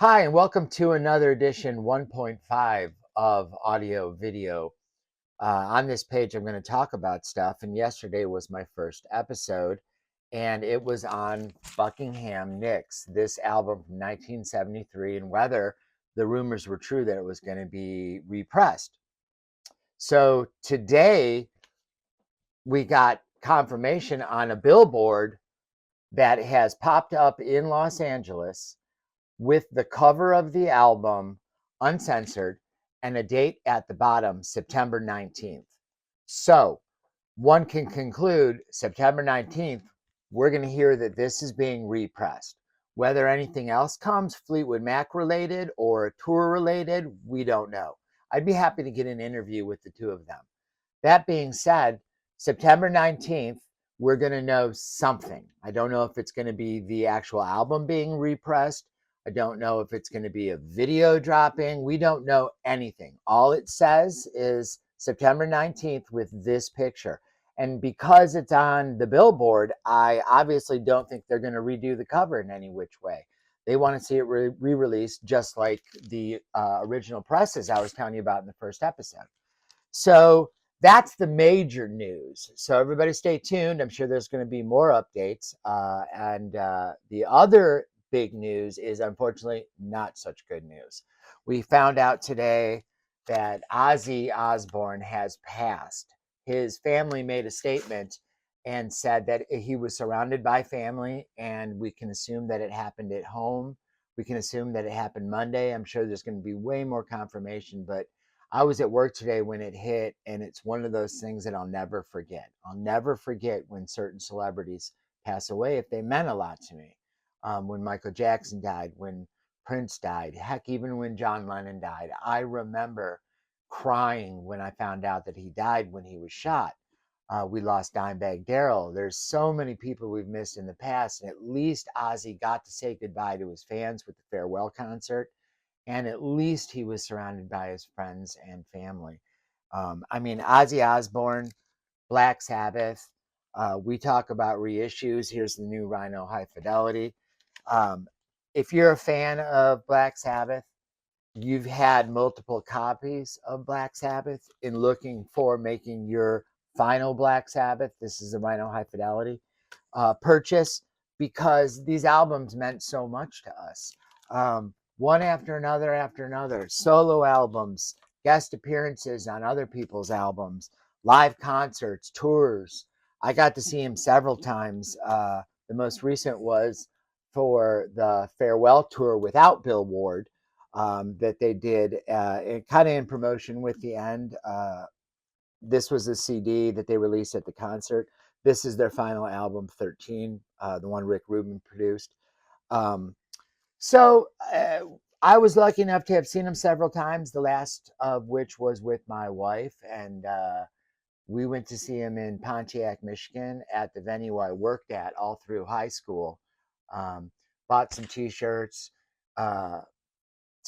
Hi, and welcome to another edition 1.5 of Audio Video. On this page, I'm going to talk about stuff, and yesterday was my first episode, and it was on Buckingham Nicks, this album from 1973, and whether the rumors were true that it was going to be repressed. So today, we got confirmation on a billboard that has popped up in Los Angeles with the cover of the album uncensored and a date at the bottom, September 19th. So one can conclude September 19th, we're going to hear that this is being repressed. Whether anything else comes, Fleetwood Mac related or tour related, we don't know. I'd be happy to get an interview with the two of them. That being said, September 19th, we're going to know something. I don't know if it's going to be the actual album being repressed. I don't know if it's going to be a video dropping. We don't know anything. All it says is September 19th with this picture. And because it's on the billboard, I obviously don't think they're going to redo the cover in any which way. They want to see it re-released just like the original presses I was telling you about in the first episode. So that's the major news. So everybody stay tuned. I'm sure there's going to be more updates. And the other big news is unfortunately not such good news. We found out today that Ozzy Osbourne has passed. His family made a statement and said that he was surrounded by family, and we can assume that it happened at home. We can assume that it happened Monday. I'm sure there's going to be way more confirmation, but I was at work today when it hit, and it's one of those things that I'll never forget. I'll never forget when certain celebrities pass away if they meant a lot to me. When Michael Jackson died, when Prince died, heck, even when John Lennon died, I remember crying when I found out that he died when he was shot. We lost Dimebag Darrell. There's so many people we've missed in the past, and at least Ozzy got to say goodbye to his fans with the farewell concert, and at least he was surrounded by his friends and family. I mean, Ozzy Osbourne, Black Sabbath. We talk about reissues. Here's the new Rhino Hi-Fidelity. Um, if you're a fan of Black Sabbath, you've had multiple copies of Black Sabbath in looking for making your final Black Sabbath. This is the Rhino Hi-Fidelity purchase because these albums meant so much to us. One after another, solo albums, guest appearances on other people's albums, live concerts, tours. I got to see him several times. The most recent was for the farewell tour without Billboard that they did, kind of in promotion with the end. This was a CD that they released at the concert. This is their final album, 13, the one Rick Rubin produced. Um, so I was lucky enough to have seen him several times, the last of which was with my wife. And we went to see him in Pontiac, Michigan at the venue I worked at all through high school. Bought some t-shirts. Uh,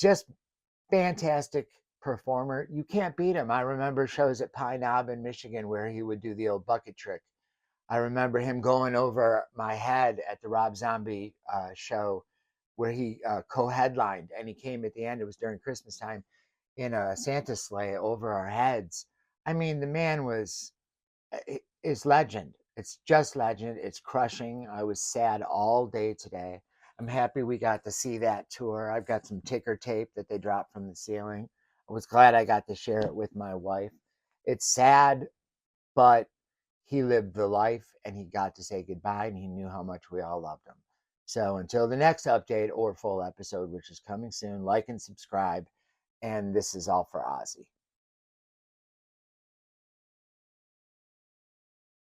just fantastic performer. You can't beat him. I remember shows at Pine Knob in Michigan where he would do the old bucket trick. I remember him going over my head at the Rob Zombie show where he co-headlined, and he came at the end. It was during Christmas time in a Santa sleigh over our heads. I mean, the man is legend. It's just legend. It's crushing. I was sad all day today. I'm happy we got to see that tour. I've got some ticker tape that they dropped from the ceiling. I was glad I got to share it with my wife. It's sad, but he lived the life and he got to say goodbye, and he knew how much we all loved him. So until the next update or full episode, which is coming soon, like and subscribe. And this is all for Ozzy.